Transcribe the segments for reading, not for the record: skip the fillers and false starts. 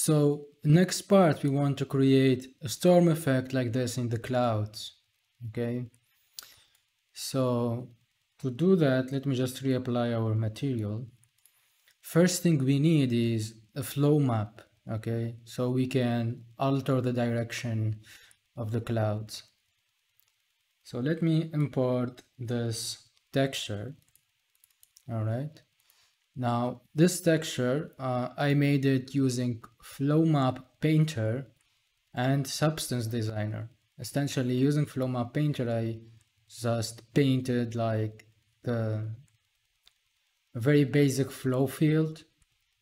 So next part, we want to create a storm effect like this in the clouds. Okay. So to do that, let me just reapply our material. First thing we need is a flow map. Okay. So we can alter the direction of the clouds. So let me import this texture. All right. Now this texture, I made it using flowmap painter and substance designer. Essentially using flowmap painter, I just painted like the very basic flow field,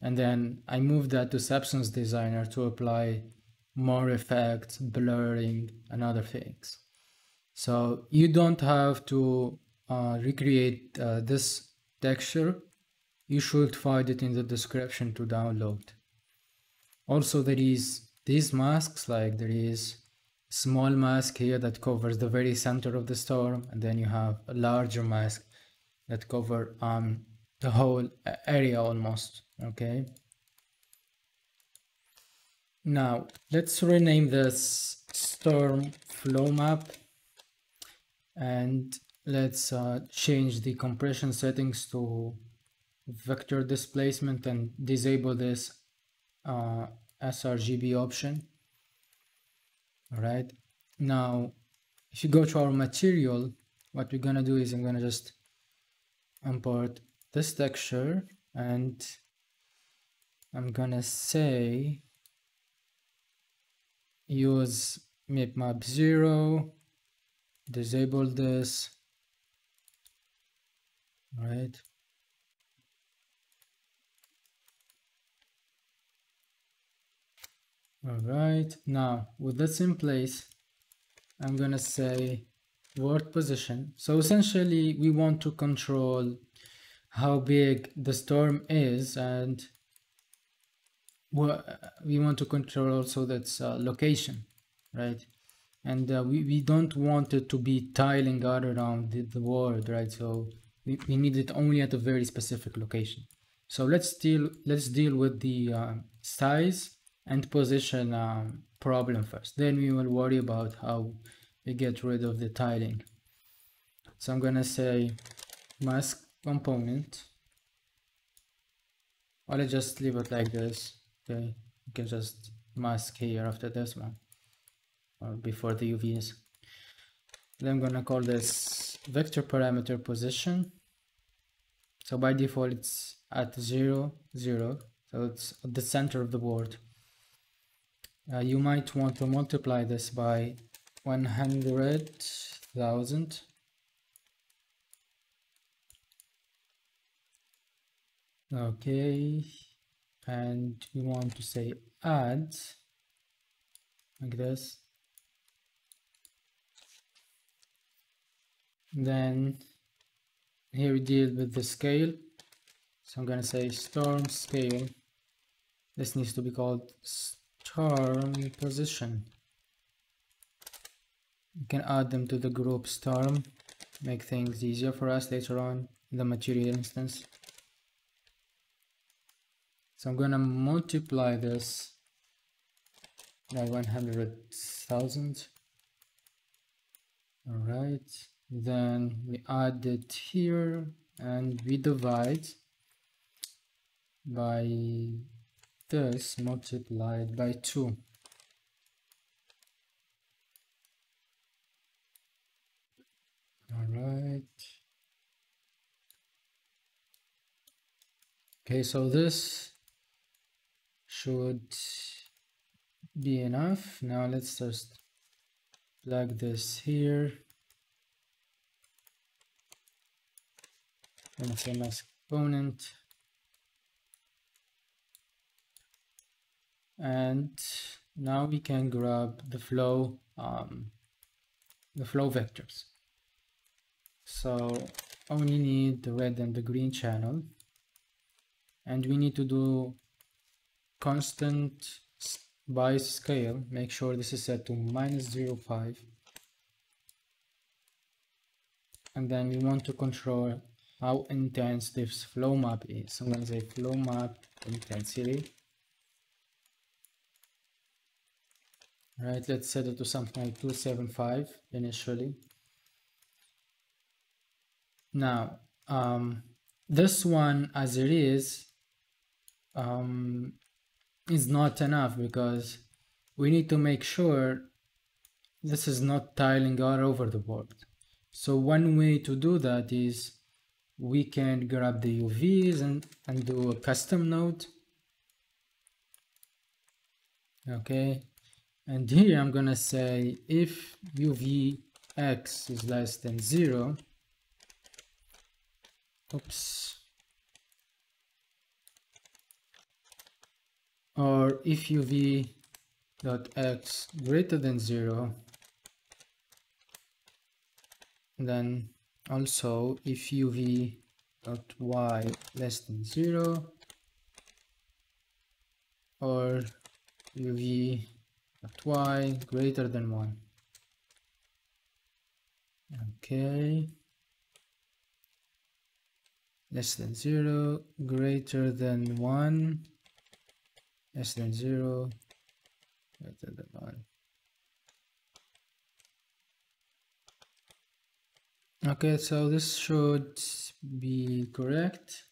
and then I moved that to substance designer to apply more effects, blurring and other things. So you don't have to recreate this texture. You should find it in the description to download. Also, there is these masks, like there is a small mask here that covers the very center of the storm, and then you have a larger mask that cover the whole area almost. Okay. Now let's rename this storm flow map, and let's change the compression settings to vector displacement and disable this sRGB option. All right. Now, if you go to our material, what we're gonna do is I'm gonna just import this texture, and I'm gonna say use map 0, disable this. All right. All right, now with this in place, I'm gonna say world position. So essentially we want to control how big the storm is, and we want to control also its location, right? And we don't want it to be tiling all around the world, right? So we need it only at a very specific location. So let's deal with the size and position problem first. Then we will worry about how we get rid of the tiling. So I'm gonna say mask component. I'll just leave it like this. Okay, you can just mask here after this one, or before the UVs. Then I'm gonna call this vector parameter position. So by default it's at 0, 0. So it's at the center of the board. You might want to multiply this by 100,000. Okay, and we want to say add like this. Then here we deal with the scale. So I'm gonna say storm scale. This needs to be called storm position. You can add them to the group storm, make things easier for us later on in the material instance. So I'm gonna multiply this by 100,000. All right, then we add it here and we divide by this multiplied by 2. All right. Okay, so this should be enough. Now let's just plug this here. And say mask component. And now we can grab the flow vectors. So only need the red and the green channel, and we need to do constant by scale. Make sure this is set to -0.5, and then we want to control how intense this flow map is. So I'm going to say flow map intensity. Right, let's set it to something like 275 initially. Now, this one as it is not enough because we need to make sure this is not tiling all over the board. So one way to do that is we can grab the UVs and do a custom node. Okay, and here I'm gonna say if UVX is less than 0, oops, or if UV.x greater than 0, then also if UV.y less than 0 or UV.y greater than 1. Okay, less than 0, greater than 1, less than 0, greater than 1. Okay, so this should be correct.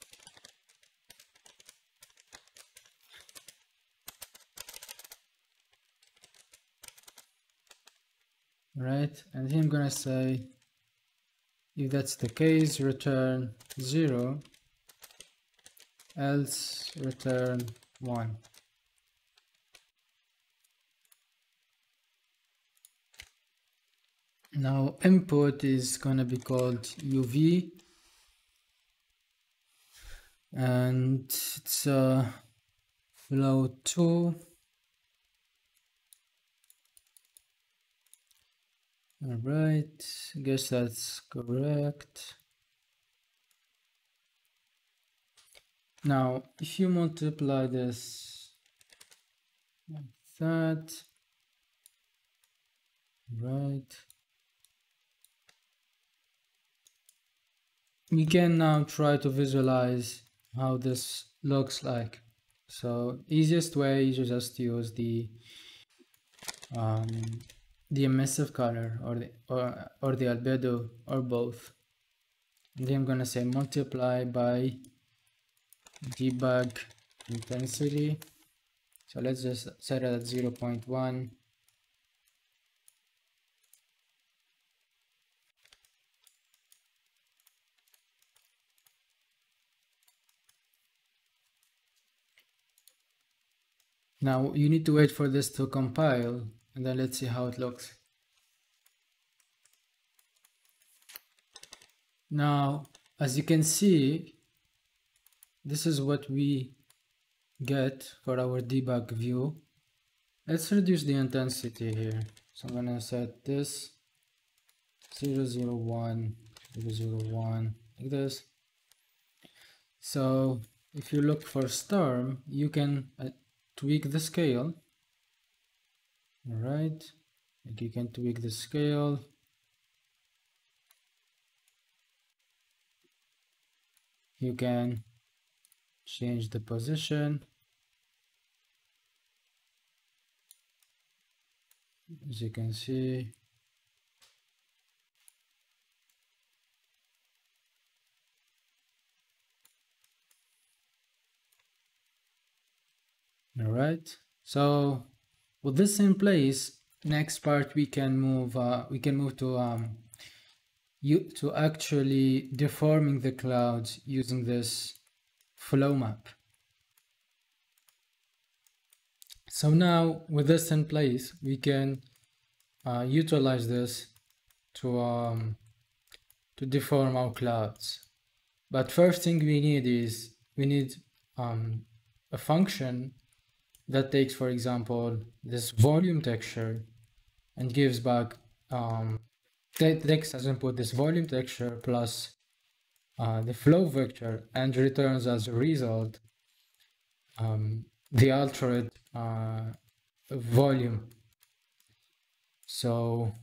Right, and here I'm gonna say if that's the case, return 0, else return 1. Now input is gonna be called UV, and it's flow 2. All right, I guess that's correct. Now, if you multiply this like that, right, we can now try to visualize how this looks like. So easiest way is to just use the emissive color or the albedo or both. And then I'm gonna say multiply by debug intensity. So let's just set it at 0.1. Now you need to wait for this to compile, and then let's see how it looks. Now, as you can see, this is what we get for our debug view. Let's reduce the intensity here. So I'm gonna set this 001, 001, like this. So if you look for storm, you can tweak the scale. All right, like you can tweak the scale. You can change the position. As you can see, all right. So with this in place, next part we can move to actually deforming the clouds using this flow map. So now with this in place, we can utilize this to deform our clouds. But first thing we need is a function that takes, for example, this volume texture and gives back takes as input this volume texture plus the flow vector and returns as a result the altered volume. So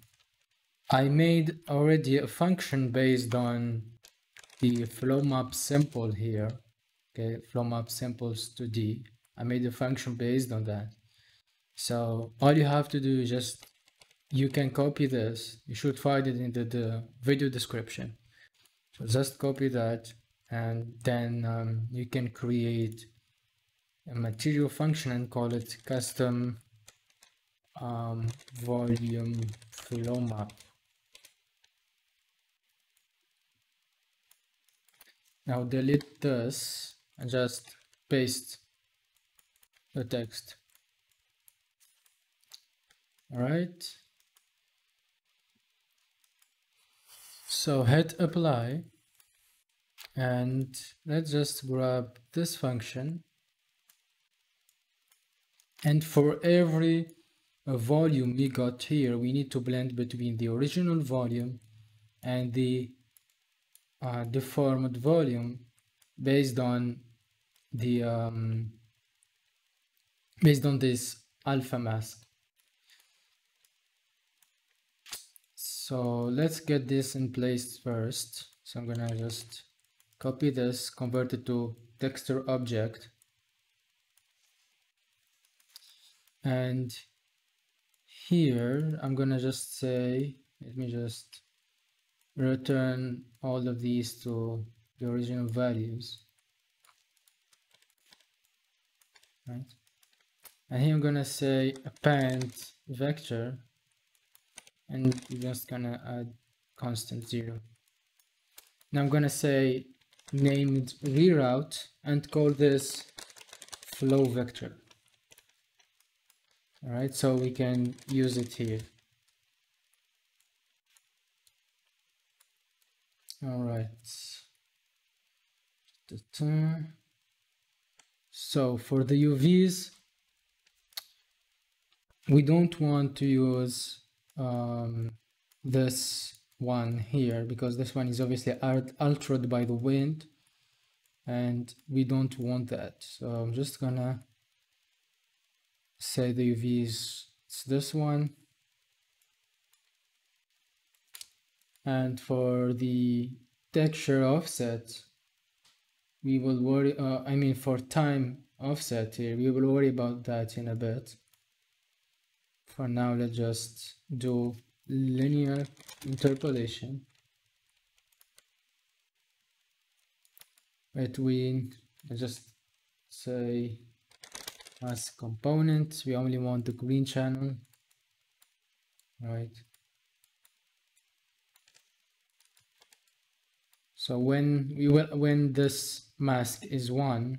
I made already a function based on the flow map sample here. Okay, flow map samples 2D. I made a function based on that. So all you have to do is just, you can copy this. You should find it in the video description. So just copy that, and then you can create a material function and call it custom volume flow map. Now delete this and just paste the text. All right. So hit apply, and let's just grab this function. And for every volume we got here, we need to blend between the original volume and the deformed volume based on the based on this alpha mask. So let's get this in place first. So I'm gonna just copy this, convert it to texture object, and here I'm gonna just say, let me just return all of these to the original values, right? And here I'm gonna say append vector, and we're just gonna add constant 0. Now I'm gonna say named reroute and call this flow vector. All right, so we can use it here. All right. So for the UVs, we don't want to use this one here, because this one is obviously altered by the wind, and we don't want that. So I'm just gonna say the UVs, it's this one. And for the texture offset, we will worry, I mean for time offset here, we will worry about that in a bit. For now, let's just do linear interpolation between, let's just say as component, we only want the green channel, right? So when this mask is 1,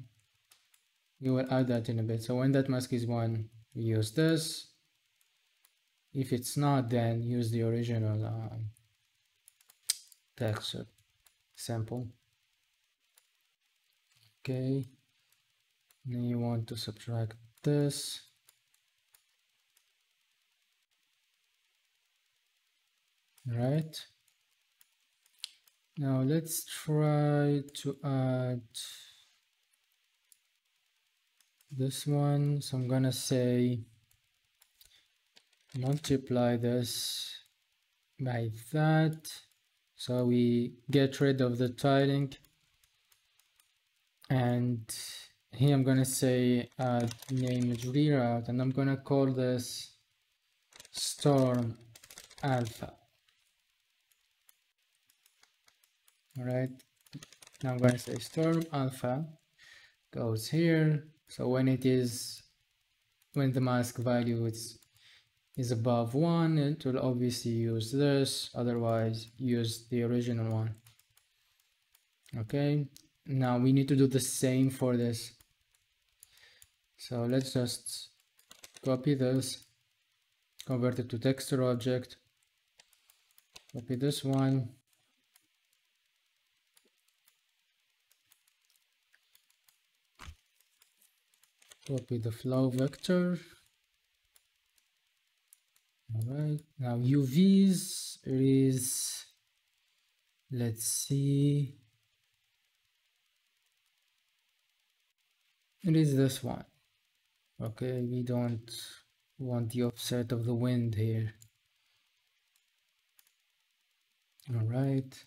we will add that in a bit. So when that mask is 1, we use this. If it's not, then use the original texture sample. Okay. Then you want to subtract this. Right. Now let's try to add this one. So I'm gonna say multiply this by that, so we get rid of the tiling. And here I'm gonna say name is reroute, and I'm gonna call this storm alpha. All right, now I'm gonna say storm alpha goes here. So when the mask value is above 1, it will obviously use this, otherwise use the original one. Okay, now we need to do the same for this. So let's just copy this, convert it to texture object, copy this one, copy the flow vector. All right, now UVs is, let's see, it is this one. Okay, we don't want the offset of the wind here. All right.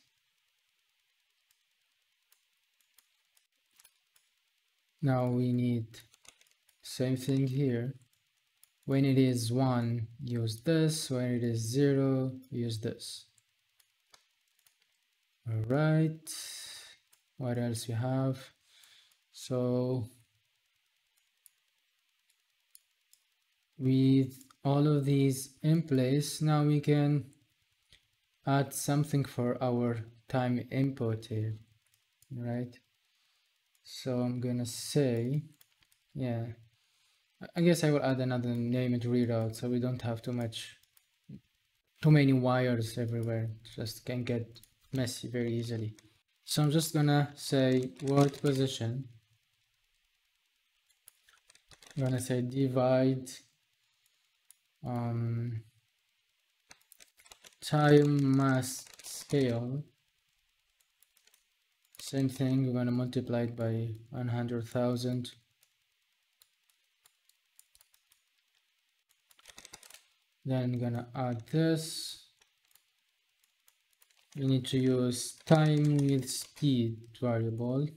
Now we need same thing here. When it is 1, use this. When it is 0, use this. All right. What else we have? So with all of these in place, now we can add something for our time input here, right? So I'm gonna say, yeah, I guess I will add another named reroute so we don't have too many wires everywhere. Just can get messy very easily. So I'm just gonna say word position. I'm gonna say divide time mass scale. Same thing, we're gonna multiply it by 100,000. Then gonna add this. We need to use time with speed variable.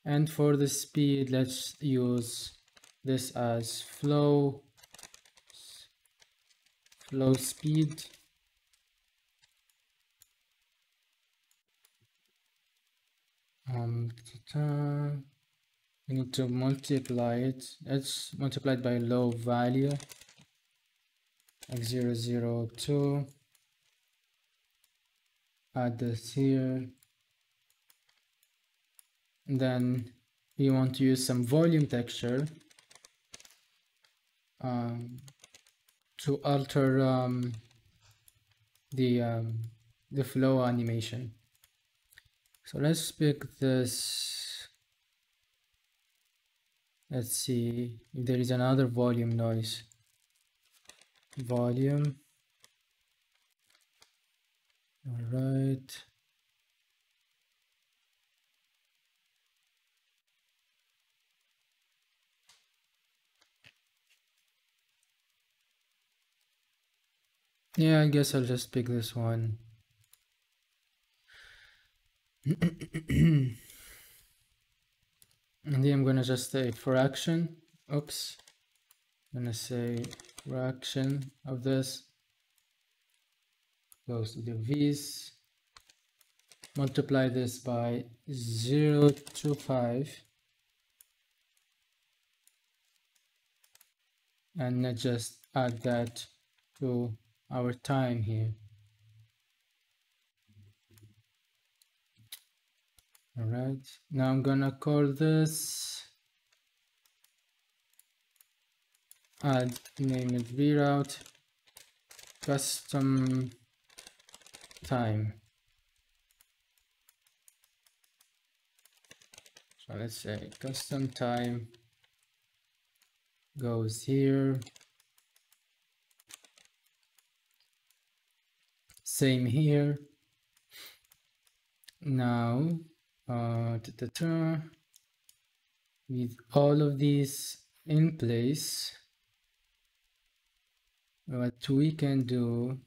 And for the speed, let's use this as flow speed. We need to multiply it. Let's multiply it by low value, like 0.002. Add this here. And then we want to use some volume texture to alter the flow animation. So let's pick this. Let's see if there is another volume noise. Volume. All right. Yeah, I guess I'll just pick this one. And then I'm gonna just say fraction. Oops. I'm gonna say fraction of this goes to the V's. Multiply this by 0.25 and just add that to our time here. All right, now I'm gonna call this add name it reroute custom time. So let's say custom time goes here. Same here. Now with all of these in place, what we can do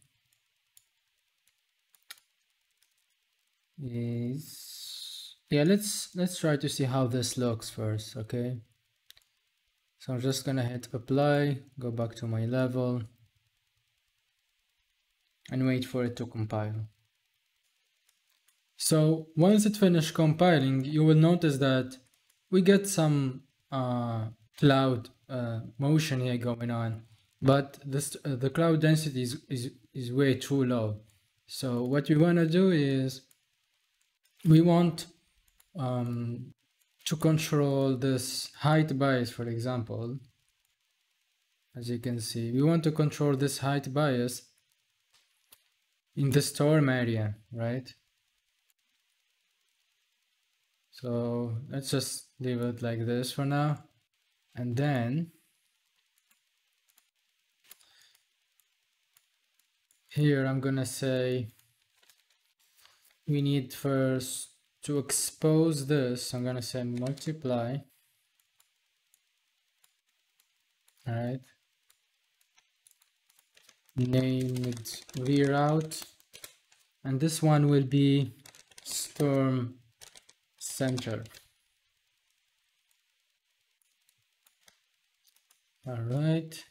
is, yeah, let's try to see how this looks first. Okay, so I'm just gonna hit apply, go back to my level and wait for it to compile. So once it finishes compiling, you will notice that we get some cloud motion here going on, but this the cloud density is way too low. So what we want to do is we want to control this height bias, for example. As you can see, we want to control this height bias in the storm area, right? So let's just leave it like this for now. And then here I'm gonna say we need first to expose this. I'm gonna say multiply. All right. Name it reroute. And this one will be storm center. All right.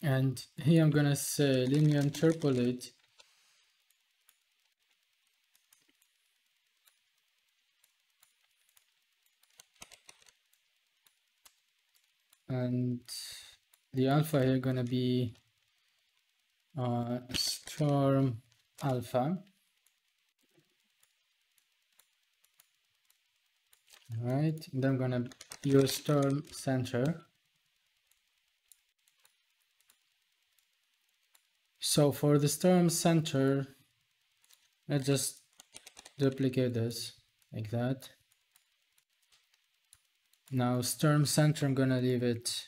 And here I'm gonna say linear interpolate, and the alpha here gonna be storm alpha. Right, and then I'm gonna use storm center. So for the storm center, let's just duplicate this like that. Now storm center, I'm gonna leave it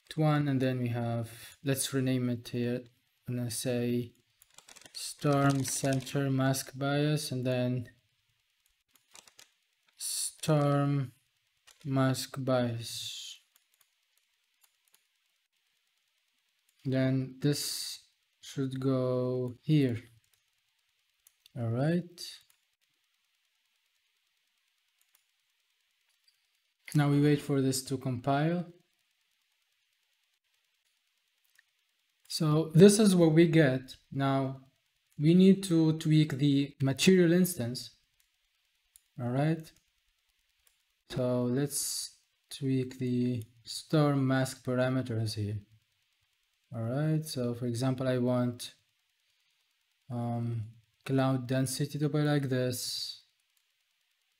to 1, and then we have, let's rename it here. I'm gonna say storm center mask bias, and then storm mask bias. Then this should go here. All right. Now we wait for this to compile. So this is what we get. Now we need to tweak the material instance. All right. So let's tweak the storm mask parameters here. All right. So for example, I want cloud density to be like this.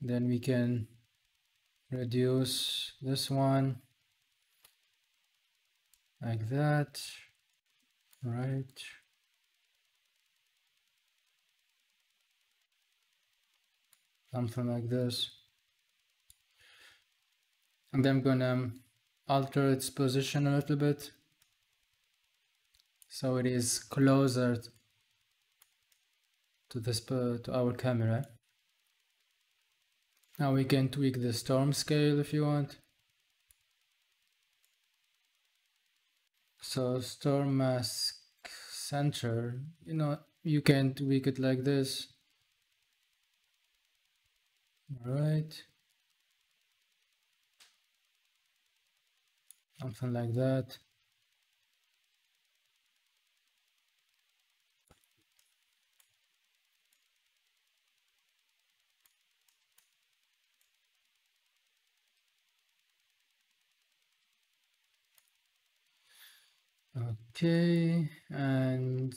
Then we can reduce this one like that. All right. Something like this. And then I'm gonna alter its position a little bit so it is closer to this to our camera. Now we can tweak the storm scale if you want. So storm mask center, you know, you can tweak it like this. All right. Something like that. Okay, and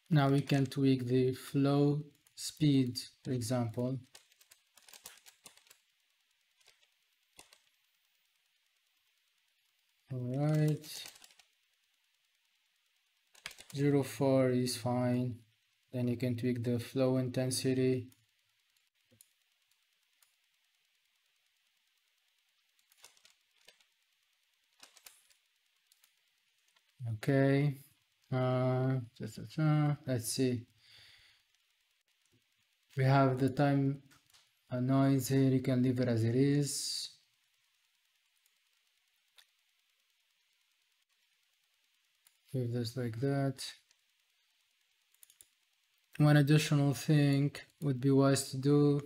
now we can tweak the flow speed, for example. All right, 0.4 is fine. Then you can tweak the flow intensity. Okay, let's see. We have the time noise here. You can leave it as it is. Leave this like that. One additional thing would be wise to do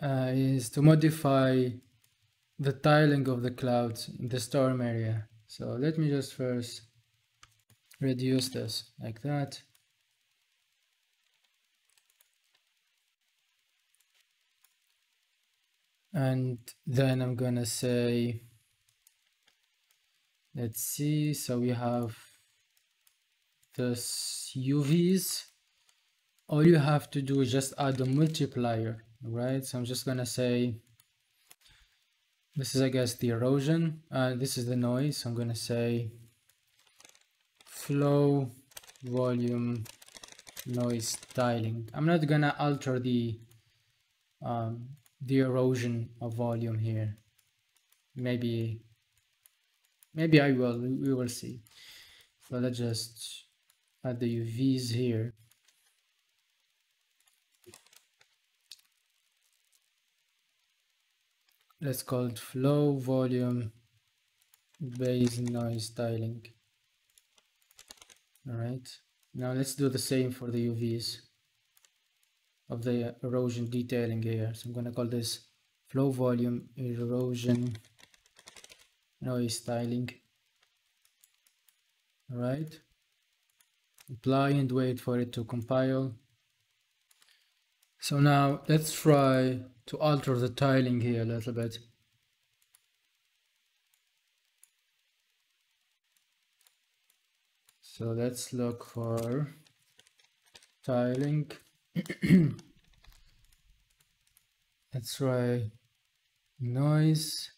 is to modify the tiling of the clouds in the storm area. So let me just first reduce this like that. And then I'm gonna say, let's see, so we have this UVs. All you have to do is just add a multiplier, right? So I'm just gonna say, this is, I guess, the erosion. This is the noise. So I'm gonna say flow volume noise tiling. I'm not gonna alter the erosion of volume here. Maybe I will. We will see. So let's just add the UVs here. Let's call it flow volume base noise tiling. All right. Now let's do the same for the UVs of the erosion detailing here. So I'm going to call this flow volume, erosion, noise styling. All right. Apply and wait for it to compile. So now let's try to alter the tiling here a little bit. So let's look for tiling. Let's try noise.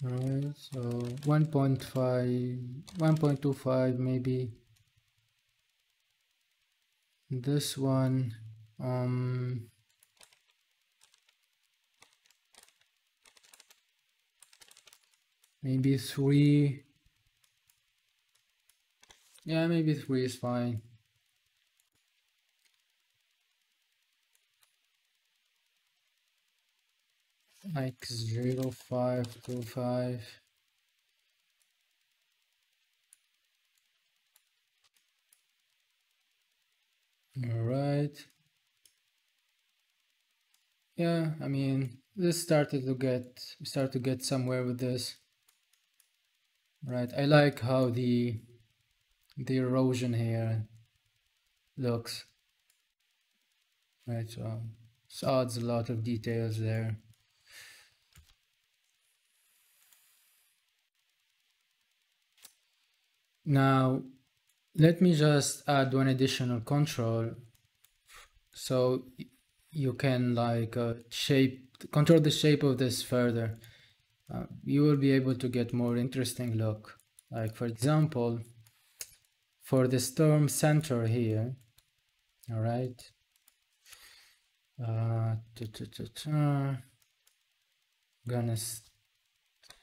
All right, so 1.5, 1.25 maybe. This one, maybe 3. Yeah, maybe 3 is fine. Like 0.525. All right. Yeah, I mean, this start to get somewhere with this. Right, I like how the erosion here looks. Right, so it adds a lot of details there. Now, let me just add one additional control so you can like control the shape of this further. You will be able to get more interesting look. Like for example, for the storm center here, all right. Gonna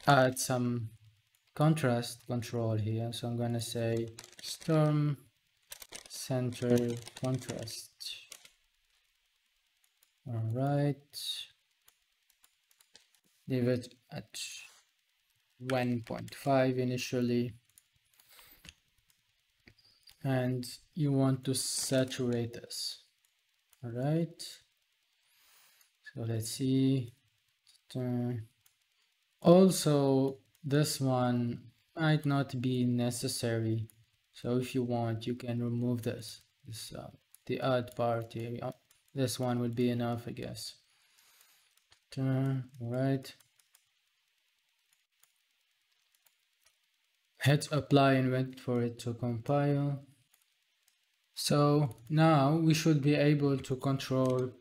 add some contrast control here. So I'm gonna say storm center contrast. All right. Leave it at 1.5 initially. And you want to saturate this. All right. So let's see. Also, this one might not be necessary. So if you want, you can remove this. The add part here. This one would be enough, I guess. All right. Hit apply and wait for it to compile. So now we should be able to control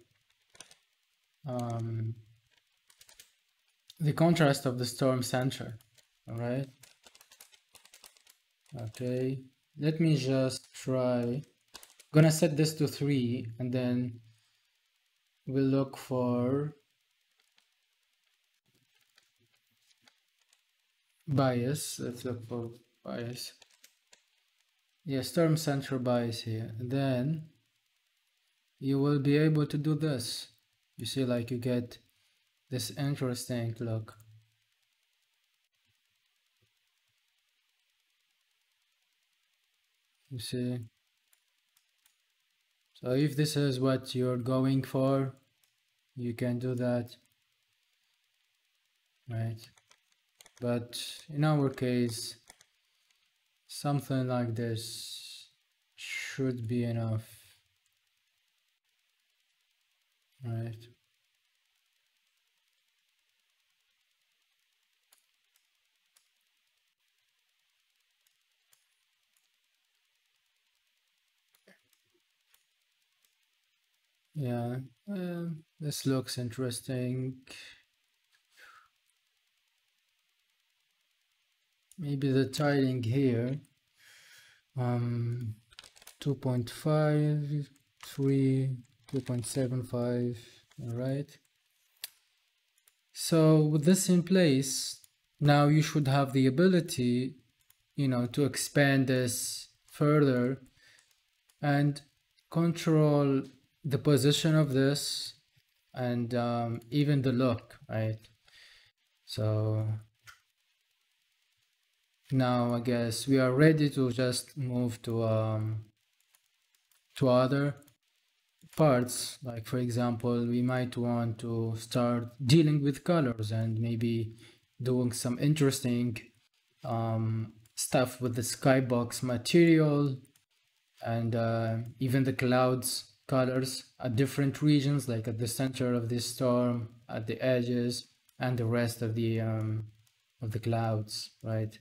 the contrast of the storm center. All right. Okay. Let me just try. Gonna set this to 3 and then we'll look for bias. Let's look for bias. Yeah, storm center bias here. And then you will be able to do this. You see, like you get this interesting look. You see? So if this is what you're going for, you can do that, right? But in our case, something like this should be enough, right? Yeah, this looks interesting. Maybe the tiling here, 2.5, 3, 2.75, all right. So with this in place, now you should have the ability, to expand this further and control the position of this and even the look, right? So now I guess we are ready to just move to other. parts, like for example, we might want to start dealing with colors and maybe doing some interesting stuff with the skybox material and even the clouds colors at different regions, like at the center of the storm, at the edges, and the rest of the clouds, right?